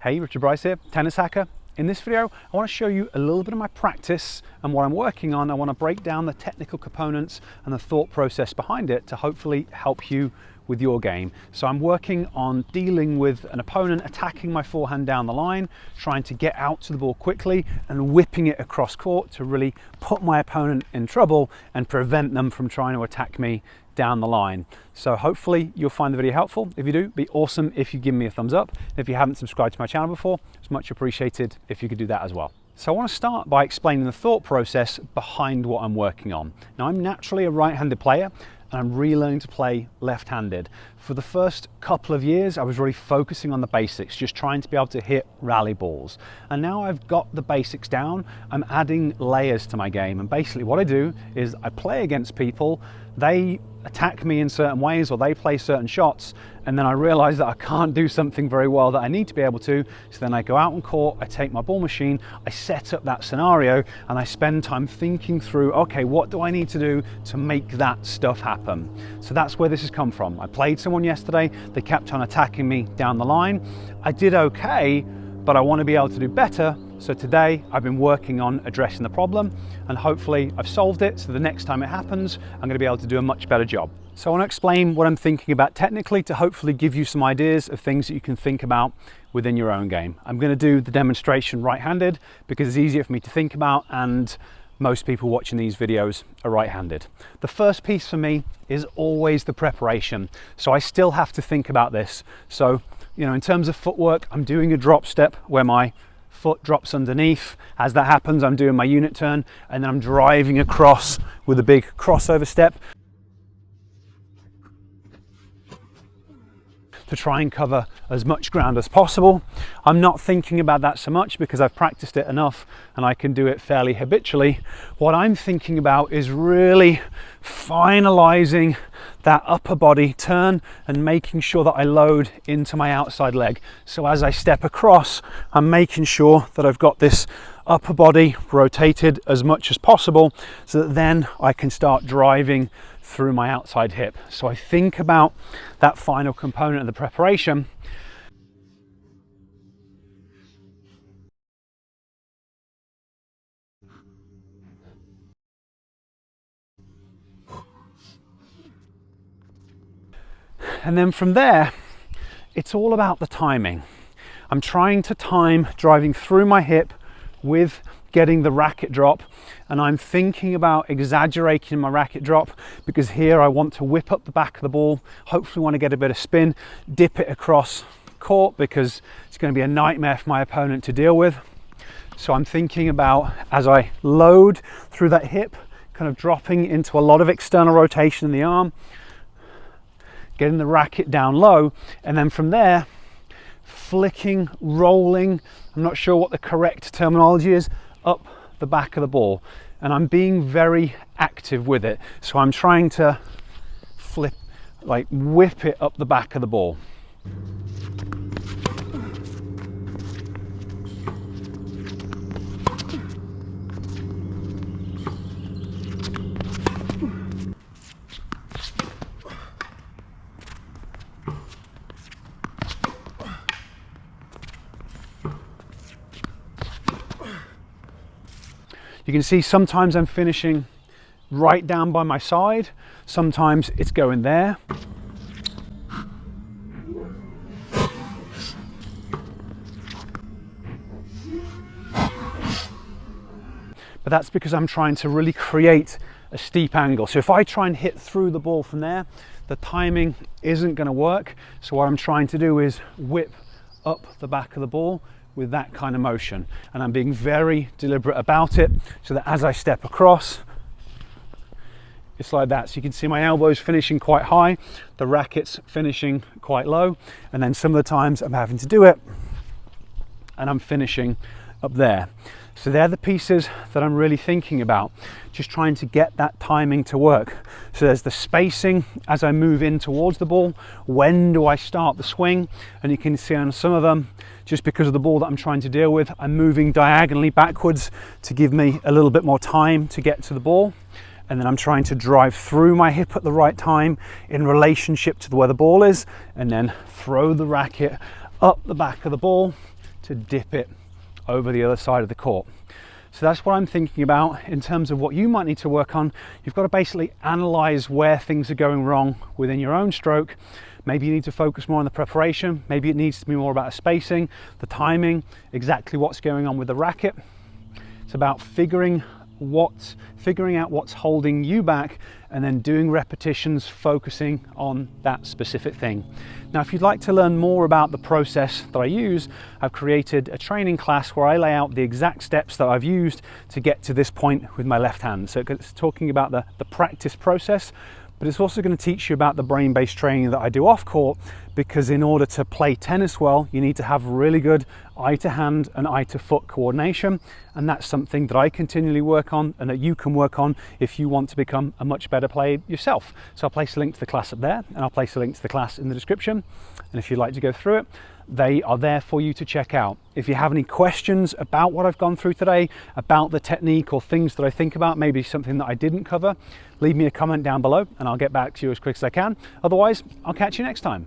Hey, Richard Bryce here, Tennis Hacker. In this video, I want to show you a little bit of my practice and what I'm working on. I want to break down the technical components and the thought process behind it to hopefully help you with your game. So I'm working on dealing with an opponent attacking my forehand down the line, trying to get out to the ball quickly and whipping it across court to really put my opponent in trouble and prevent them from trying to attack me down the line. So hopefully you'll find the video helpful. If you do, it'd be awesome if you give me a thumbs up. If you haven't subscribed to my channel before, it's much appreciated if you could do that as well. So I want to start by explaining the thought process behind what I'm working on. Now, I'm naturally a right-handed player and I'm relearning to play left-handed. For the first couple of years, I was really focusing on the basics, just trying to be able to hit rally balls. And now I've got the basics down, I'm adding layers to my game. And basically what I do is I play against people, they attack me in certain ways or they play certain shots, and then I realize that I can't do something very well that I need to be able to. So then I go out on court, I take my ball machine, I set up that scenario, and I spend time thinking through, okay, what do I need to do to make that stuff happen? So that's where this has come from. I played someone yesterday, they kept on attacking me down the line. I did okay, but I want to be able to do better. So today I've been working on addressing the problem, and hopefully I've solved it. So the next time it happens, I'm going to be able to do a much better job. So I want to explain what I'm thinking about technically to hopefully give you some ideas of things that you can think about within your own game. I'm going to do the demonstration right-handed because it's easier for me to think about, and most people watching these videos are right-handed. The first piece for me is always the preparation. So I still have to think about this. So, you know, in terms of footwork, I'm doing a drop step where my foot drops underneath. As that happens, I'm doing my unit turn, and then I'm driving across with a big crossover step to try and cover as much ground as possible. I'm not thinking about that so much because I've practiced it enough and I can do it fairly habitually. What I'm thinking about is really finalizing that upper body turn and making sure that I load into my outside leg. So as I step across, I'm making sure that I've got this upper body rotated as much as possible so that then I can start driving through my outside hip. So I think about that final component of the preparation. And then from there, it's all about the timing. I'm trying to time driving through my hip with getting the racket drop, and I'm thinking about exaggerating my racket drop because here I want to whip up the back of the ball, hopefully want to get a bit of spin, dip it across court because it's going to be a nightmare for my opponent to deal with. So I'm thinking about, as I load through that hip, kind of dropping into a lot of external rotation in the arm, getting the racket down low, and then from there flicking, rolling, I'm not sure what the correct terminology is, up the back of the ball. And I'm being very active with it. So I'm trying to flip, like whip it up the back of the ball. You can see sometimes I'm finishing right down by my side, sometimes it's going there. But that's because I'm trying to really create a steep angle. So if I try and hit through the ball from there, the timing isn't going to work. So what I'm trying to do is whip up the back of the ball with that kind of motion, and I'm being very deliberate about it so that as I step across, it's like that. So you can see my elbows finishing quite high, the racket's finishing quite low, and then some of the times I'm having to do it and I'm finishing up there. So they're the pieces that I'm really thinking about, just trying to get that timing to work. So there's the spacing as I move in towards the ball. When do I start the swing? And you can see on some of them, just because of the ball that I'm trying to deal with, I'm moving diagonally backwards to give me a little bit more time to get to the ball. And then I'm trying to drive through my hip at the right time in relationship to where the ball is, and then throw the racket up the back of the ball to dip it over the other side of the court. So that's what I'm thinking about in terms of what you might need to work on. You've got to basically analyze where things are going wrong within your own stroke. Maybe you need to focus more on the preparation. Maybe it needs to be more about the spacing, the timing, exactly what's going on with the racket. It's about figuring out what's holding you back and then doing repetitions, focusing on that specific thing. Now, if you'd like to learn more about the process that I use, I've created a training class where I lay out the exact steps that I've used to get to this point with my left hand. So it's talking about the practice process, but it's also going to teach you about the brain-based training that I do off court, because in order to play tennis well, you need to have really good eye to hand and eye to foot coordination. And that's something that I continually work on and that you can work on if you want to become a much better player yourself. So I'll place a link to the class up there, and I'll place a link to the class in the description. And if you'd like to go through it, they are there for you to check out. If you have any questions about what I've gone through today, about the technique or things that I think about, maybe something that I didn't cover, leave me a comment down below and I'll get back to you as quick as I can. Otherwise, I'll catch you next time.